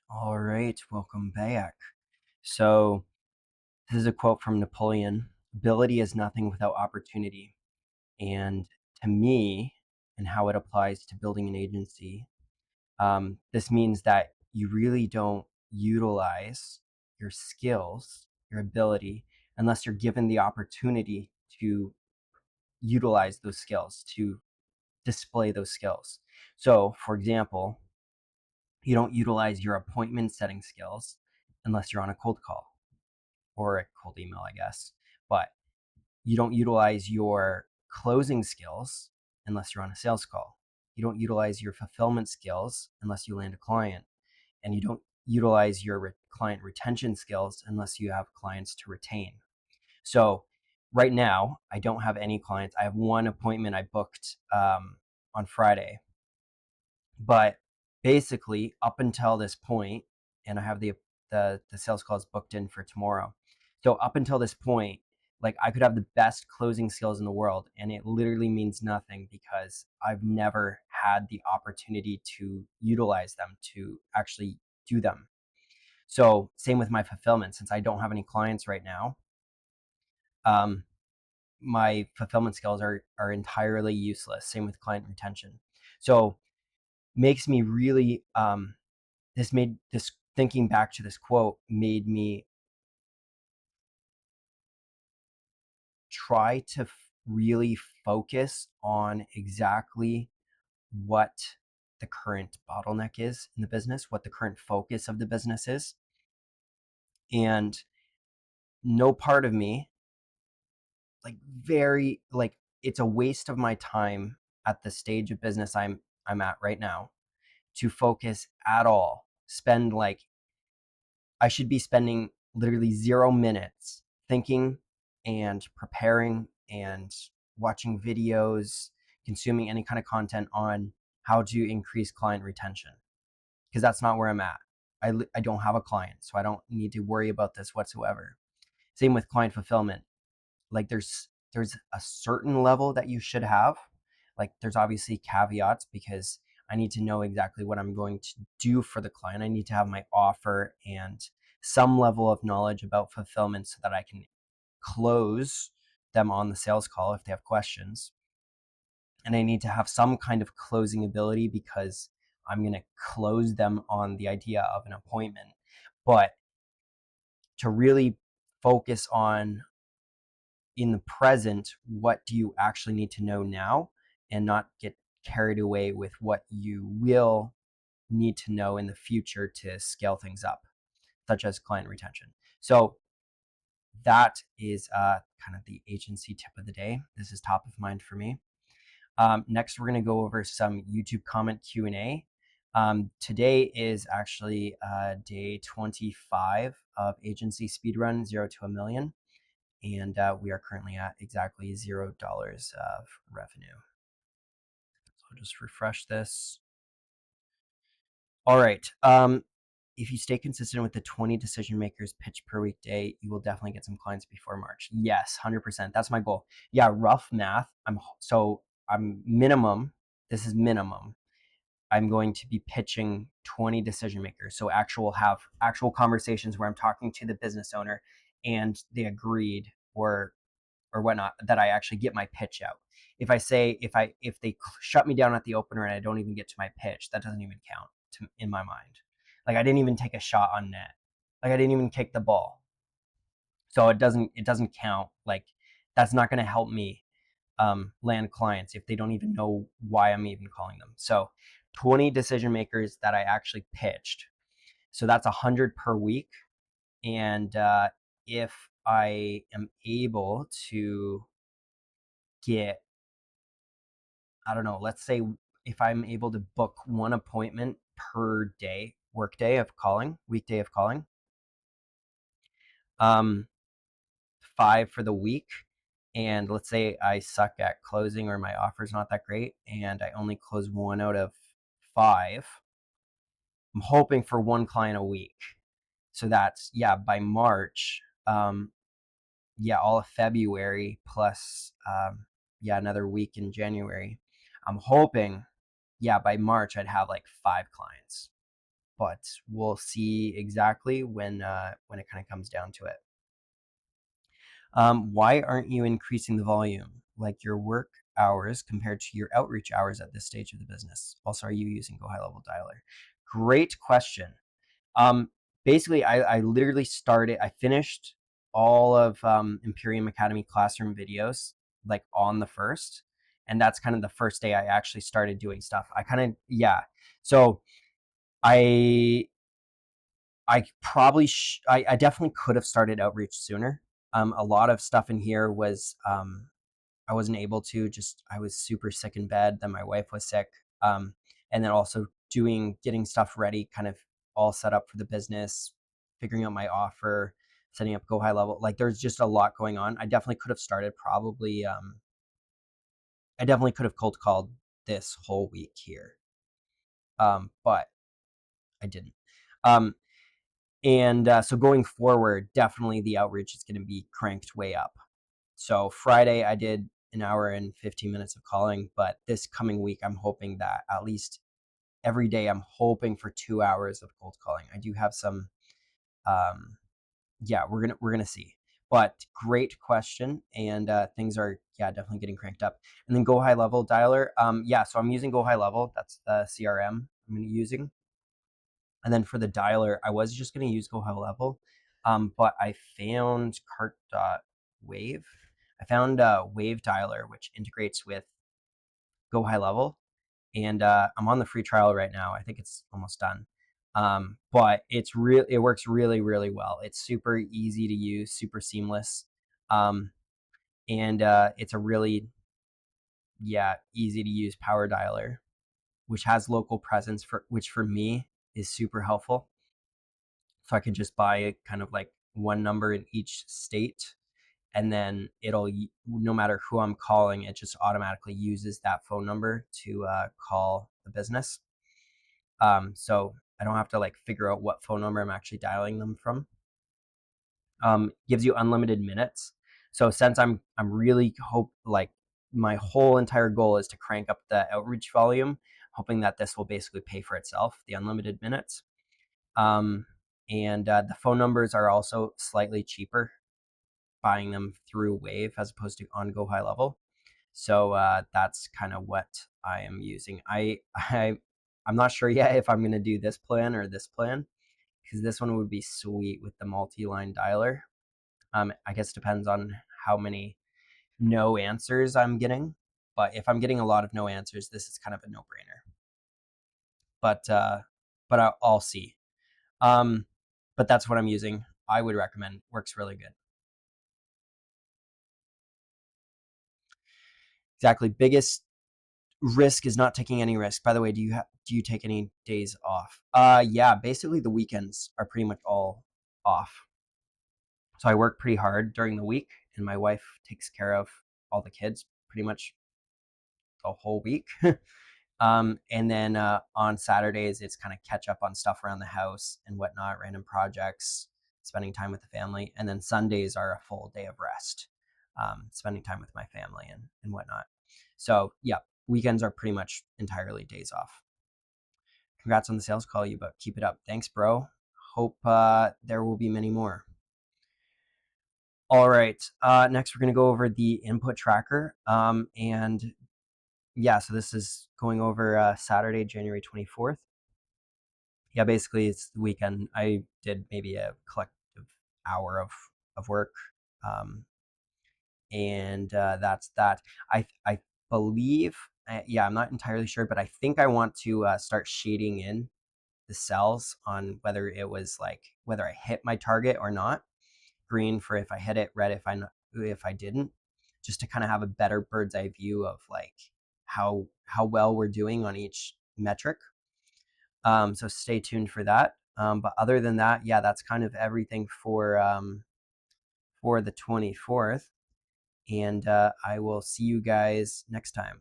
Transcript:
All right, welcome back. So, this is a quote from Napoleon. Ability is nothing without opportunity. And to me, and how it applies to building an agency, this means that you really don't utilize your skills, your ability, unless you're given the opportunity to utilize those skills, to display those skills. So, for example, you don't utilize your appointment setting skills unless you're on a cold call or a cold email, I guess. But you don't utilize your closing skills unless you're on a sales call. You don't utilize your fulfillment skills unless you land a client. And you don't utilize your client retention skills unless you have clients to retain. So right now, I don't have any clients. I have one appointment I booked on Friday. But basically, up until this point, and I have the sales calls booked in for tomorrow. So up until this point, like I could have the best closing skills in the world, and it literally means nothing because I've never had the opportunity to utilize them, to actually do them. So same with my fulfillment, since I don't have any clients right now. Um, my fulfillment skills are entirely useless. Same with client retention. So makes me really this thinking back to this quote made me try to really focus on exactly what the current bottleneck is in the business, what the current focus of the business is. And no part of me, like very like it's a waste of my time at the stage of business I'm at right now to focus at all. Spend like I should be spending literally 0 minutes thinking and preparing and watching videos, consuming any kind of content on how to increase client retention because that's not where I'm at. I don't have a client, so I don't need to worry about this whatsoever. Same with client fulfillment. Like there's a certain level that you should have. Like there's obviously caveats because I need to know exactly what I'm going to do for the client. I need to have my offer and some level of knowledge about fulfillment so that I can close them on the sales call if they have questions. And I need to have some kind of closing ability because I'm going to close them on the idea of an appointment. But to really focus on in the present, what do you actually need to know now and not get carried away with what you will need to know in the future to scale things up, such as client retention. So that is kind of the agency tip of the day. This is top of mind for me. Next, we're going to go over some YouTube comment Q&A. Today is actually day 25 of agency speedrun 0 to a million. And we are currently at exactly $0 of revenue. So I'll just refresh this. All right. If you stay consistent with the 20 decision makers pitch per weekday, you will definitely get some clients before March. Yes, 100%. That's my goal. Yeah, rough math. I'm minimum. This is minimum. I'm going to be pitching 20 decision makers. So have actual conversations where I'm talking to the business owner and they agreed or whatnot that I actually get my pitch out. If they shut me down at the opener and I don't even get to my pitch, that doesn't even count in my mind. Like I didn't even take a shot on net. Like I didn't even kick the ball. So it doesn't count. Like that's not going to help me land clients if they don't even know why I'm even calling them. So 20 decision makers that I actually pitched. So that's 100 per week. And if I am able to get, I don't know, let's say if I'm able to book one appointment per day, weekday of calling, um, 5 for the week, and let's say I suck at closing or my offer's not that great, and I only close 1 out of 5, I'm hoping for 1 client a week. So that's, yeah, by March, yeah, all of February plus, yeah, another week in January. I'm hoping, yeah, by March I'd have like 5 clients. but we'll see exactly when it kind of comes down to it. Why aren't you increasing the volume, like your work hours compared to your outreach hours at this stage of the business? Also, are you using Go High Level Dialer? Great question. Basically, I literally I finished all of Imperium Academy classroom videos like on the 1st. And that's kind of the first day I actually started doing stuff. Yeah. So I probably, I definitely could have started outreach sooner. A lot of stuff in here was, I wasn't able to, I was super sick in bed. Then my wife was sick. And then also getting stuff ready, kind of all set up for the business, figuring out my offer, setting up Go High Level. Like there's just a lot going on. I definitely could have started I definitely could have cold called this whole week here. But I didn't. So going forward, definitely the outreach is going to be cranked way up. So Friday I did an hour and 15 minutes of calling, but this coming week I'm hoping that at least every day I'm hoping for 2 hours of cold calling. I do have some, yeah, we're gonna see. But great question, and things are definitely getting cranked up. And then Go High Level Dialer, so I'm using Go High Level. That's the CRM I'm gonna be using. And then for the dialer, I was just going to use Go High Level, but I found Cart.wave. I found Wave Dialer, which integrates with Go High Level, and I'm on the free trial right now. I think it's almost done, but it works really, really well. It's super easy to use, super seamless, and it's a really easy to use power dialer, which has local presence which for me is super helpful. So I can just buy kind of like one number in each state, and then no matter who I'm calling, it just automatically uses that phone number to call the business. So I don't have to like figure out what phone number I'm actually dialing them from. Gives you unlimited minutes. So since I'm really my whole entire goal is to crank up the outreach volume, hoping that this will basically pay for itself, the unlimited minutes. And the phone numbers are also slightly cheaper buying them through Wave as opposed to on Go High Level. So that's kind of what I am using. I'm not sure yet if I'm going to do this plan or this plan, because this one would be sweet with the multi-line dialer. I guess it depends on how many no answers I'm getting. But if I'm getting a lot of no answers, this is kind of a no-brainer. But I'll see. But that's what I'm using. I would recommend. Works really good. Exactly. Biggest risk is not taking any risk. By the way, do you take any days off? Yeah, basically the weekends are pretty much all off. So I work pretty hard during the week, and my wife takes care of all the kids pretty much the whole week. And then on Saturdays, it's kind of catch up on stuff around the house and whatnot, random projects, spending time with the family. And then Sundays are a full day of rest, spending time with my family and whatnot. So yeah, weekends are pretty much entirely days off. Congrats on the sales call, you, but keep it up. Thanks, bro. Hope there will be many more. All right, next we're going to go over the input tracker. And yeah, so this is going over Saturday, January 24th. Yeah, basically it's the weekend. I did maybe a collective hour of work. And that's that. I believe, I'm not entirely sure, but I think I want to start shading in the cells on whether I hit my target or not. Green for if I hit it, red if I didn't, just to kind of have a better bird's eye view of like how well we're doing on each metric. So stay tuned for that. But other than that, yeah, that's kind of everything for the 24th. And I will see you guys next time.